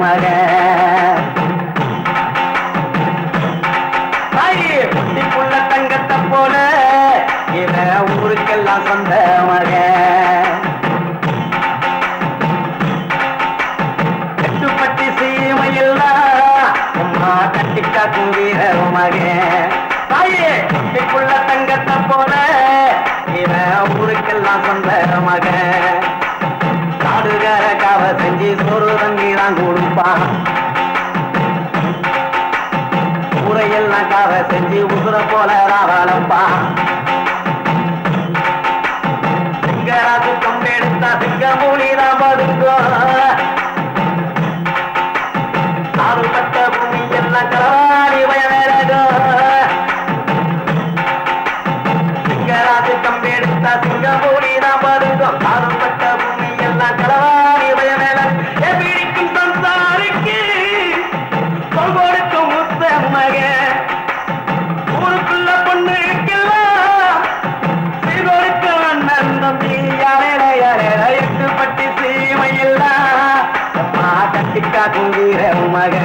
மக குட்டிக்குள்ள தங்கத்தை போல இவன் ஊருக்கெல்லாம் சொந்த மக எட்டுப்பட்டி சீமையெல்லாம் அம்மா கட்டிக்காக்கும் வீர மக தாயே குட்டிக்குள்ள தங்கத்தை போல இவன் ஊருக்கெல்லாம் சொந்த மக காடுகார காவ செஞ்சு சோறு தங்கி தான் கொடுப்பான் ஊரையெல்லாம் காவ செஞ்சு உசுர போல ராவலப்பா சிங்கராஜு கம்பெடுத்தா சிங்கமூலி தான் படுங்கோ ஆறுபட்ட பூமி எல்லாம் களவாடி வயவேரகோ சிங்கராஜு கம்பெடுத்தா சிங்கமூலி தான் படுங்கோ ஆறுபட்ட பூமி எல்லாம் களவாடி வயவேல எப்படிக்கும் சம்சாரிக்கு பொங்கொடுக்கும் முத்த மக ஊருக்குள்ள பொண்ணுக்கெல்லாம் சீர்கொடுக்க அண்ணன் தம்பி எட்டுப்பட்டி சீமையெல்லாம் அம்மா கட்டிக்காக்கும் வீர மக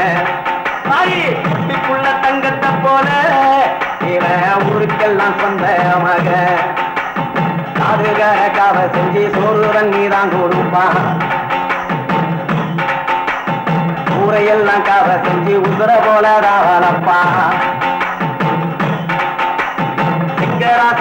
தாயி குட்டிக்குள்ள தங்கத்தை போல இவன் ஊருக்கெல்லாம் சொந்த மக காதுகார காவ செஞ்சு சோறு தண்ணி தான் கொடுப்பான் ஊரையெல்லாம் காவ செஞ்சு உசுர போல ராவலப்பா சிங்கராசு